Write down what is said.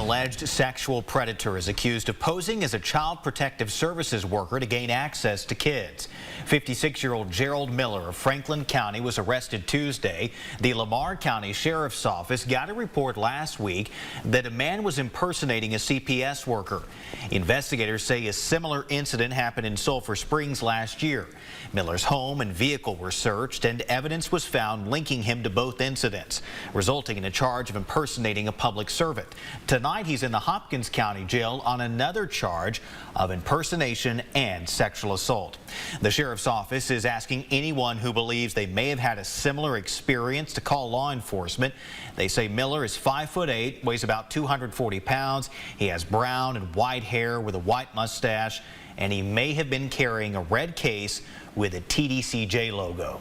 alleged sexual predator is accused of posing as a child protective services worker to gain access to kids. 56-year-old Gerald Miller of Franklin County was arrested Tuesday. The Lamar County Sheriff's Office got a report last week that a man was impersonating a CPS worker. Investigators say a similar incident happened in Sulphur Springs last year. Miller's home and vehicle were searched and evidence was found linking him to both incidents, resulting in a charge of impersonating a public servant. Tonight he's in the Hopkins County Jail on another charge of impersonation and sexual assault. The Sheriff's Office is asking anyone who believes they may have had a similar experience to call law enforcement. They say Miller is 5'8", weighs about 240 pounds. He has brown and white hair with a white mustache, and he may have been carrying a red case with a TDCJ logo.